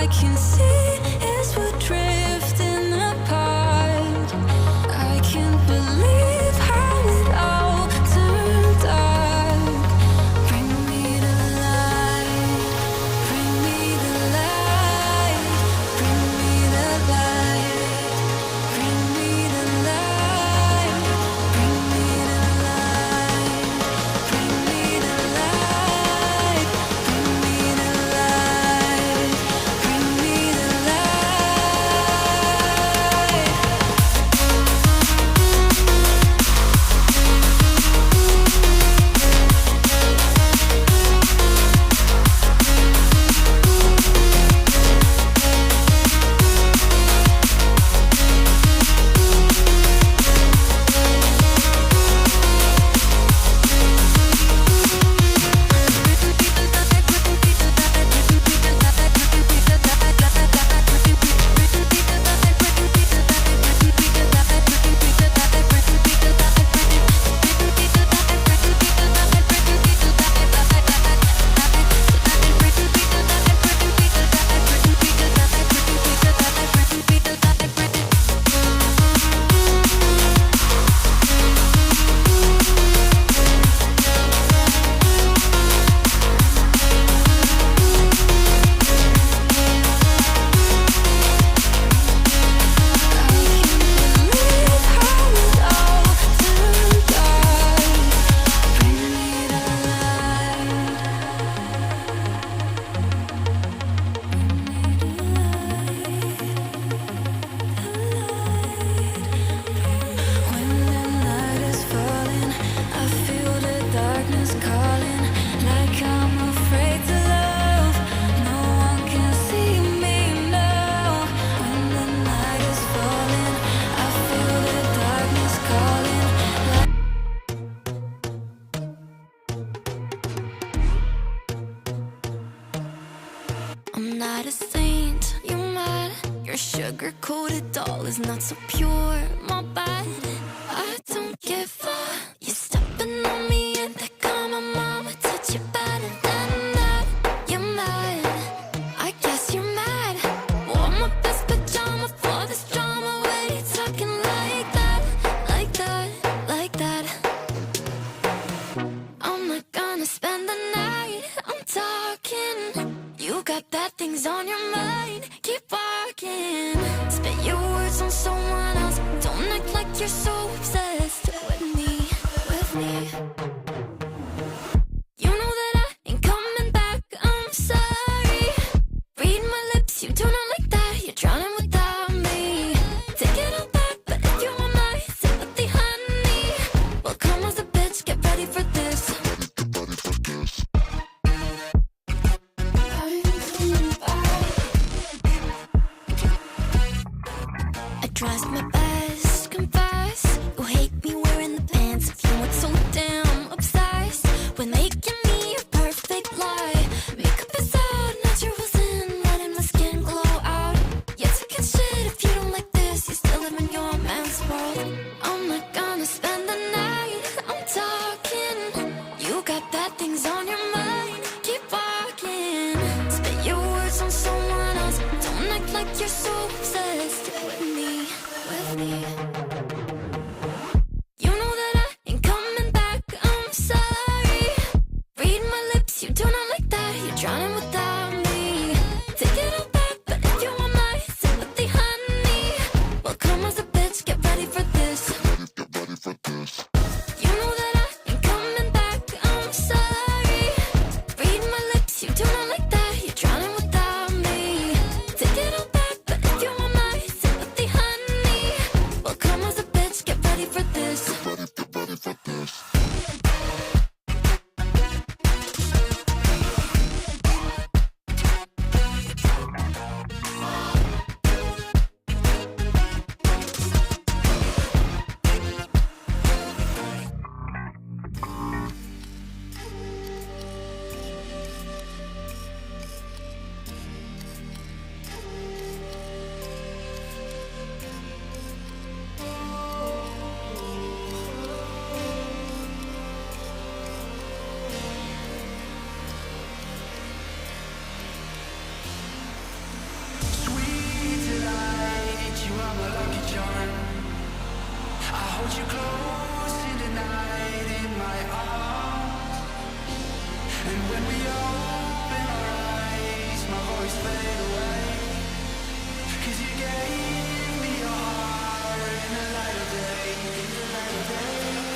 I can see is we're drifting apart. I can't believe how it all turned dark. Bring me the light, bring me the light, bring me the light, bring me the light, bring me the light, bring me the light, bring me the light, bring me the light. I'm not a saint, you're mad. Your sugar-coated doll is not so pure, my bad. I don't give a. You're stepping on me and they call my mama, touch you better than that. You're mad, I guess you're mad. Wore my best pajama for this drama. Why you talking like that, like that, like that? I'm not gonna spend the night, I'm talking. You got bad things on your mind, keep walking. Spit your words on someone else. Don't act like you're so obsessed with me, with me. You know that I ain't coming back, I'm sorry. Read my lips, you do not like that. You're drowning without me. Take it all back, but if you want my sympathy, honey, well, come as a bitch, get ready for this. I trust my best, confess. You hate me wearing the pants if you weren't so damn obsessed with making me a perfect lie. Makeup is out, naturals in, letting my skin glow out. You're taking shit if you don't like this. You still live in your man's world. I'm not gonna spend the night, I'm talking. You got bad things on your mind, keep walking. Spit your words on someone else. Don't act like you're so obsessed with me, with me. You know that I ain't coming back, I'm sorry. Read my lips, you do not like that. You're drowning without me. Take it all back, but if you want my sympathy, honey, well, come as a bitch, get ready for this. You know that I ain't coming back, I'm sorry. Read my lips, you do not like that. You're drowning without me. Take it all back, but if you want my sympathy, honey, well, come as a bitch, get ready for this. Get ready for this. a lucky charm. I hold you close in the night in my arms. And when we open our eyes, my voice fade away. 'Cause you gave me your heart in the light of day, in the light of day.